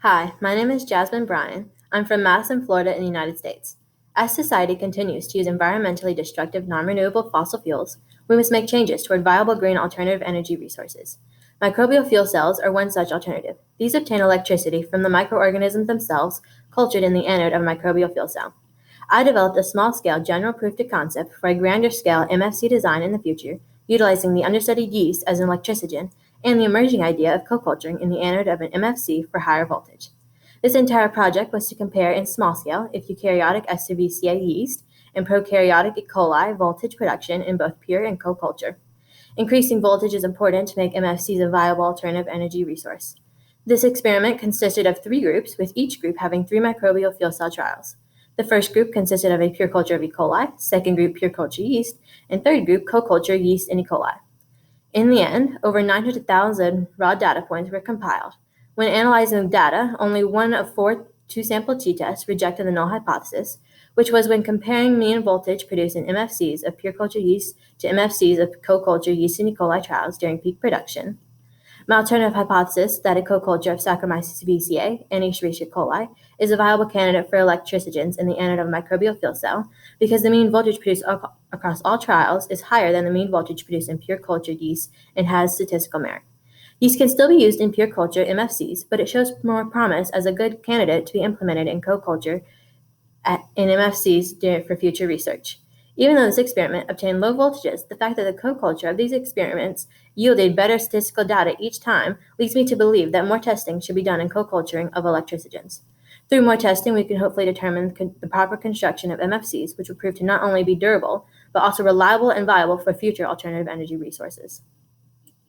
Hi, my name is Jasmine Bryan. I'm from Madison, Florida in the United States. As society continues to use environmentally destructive non-renewable fossil fuels, we must make changes toward viable green alternative energy resources. Microbial fuel cells are one such alternative. These obtain electricity from the microorganisms themselves cultured in the anode of a microbial fuel cell. I developed a small-scale general proof of concept for a grander-scale MFC design in the future, utilizing the understudied yeast as an electricigen and the emerging idea of co-culturing in the anode of an MFC for higher voltage. This entire project was to compare in small scale if eukaryotic cerevisiae yeast and prokaryotic E. coli voltage production in both pure and co-culture. Increasing voltage is important to make MFCs a viable alternative energy resource. This experiment consisted of 3 groups, with each group having 3 microbial fuel cell trials. The first group consisted of a pure culture of E. coli, second group pure culture yeast, and third group co-culture yeast and E. coli. In the end, over 900,000 raw data points were compiled. When analyzing the data, only one of 4 two-sample t-tests rejected the null hypothesis, which was when comparing mean voltage produced in MFCs of pure culture yeast to MFCs of co-culture yeast and E. coli trials during peak production. My alternative hypothesis that a co-culture of Saccharomyces cerevisiae and Escherichia coli is a viable candidate for electricigens in the anode of a microbial fuel cell because the mean voltage produced across all trials is higher than the mean voltage produced in pure culture yeast and has statistical merit. Yeast can still be used in pure culture MFCs, but it shows more promise as a good candidate to be implemented in co-culture in MFCs for future research. Even though this experiment obtained low voltages, the fact that the co-culture of these experiments yielded better statistical data each time leads me to believe that more testing should be done in co-culturing of electricigens. Through more testing, we can hopefully determine the proper construction of MFCs, which will prove to not only be durable, but also reliable and viable for future alternative energy resources.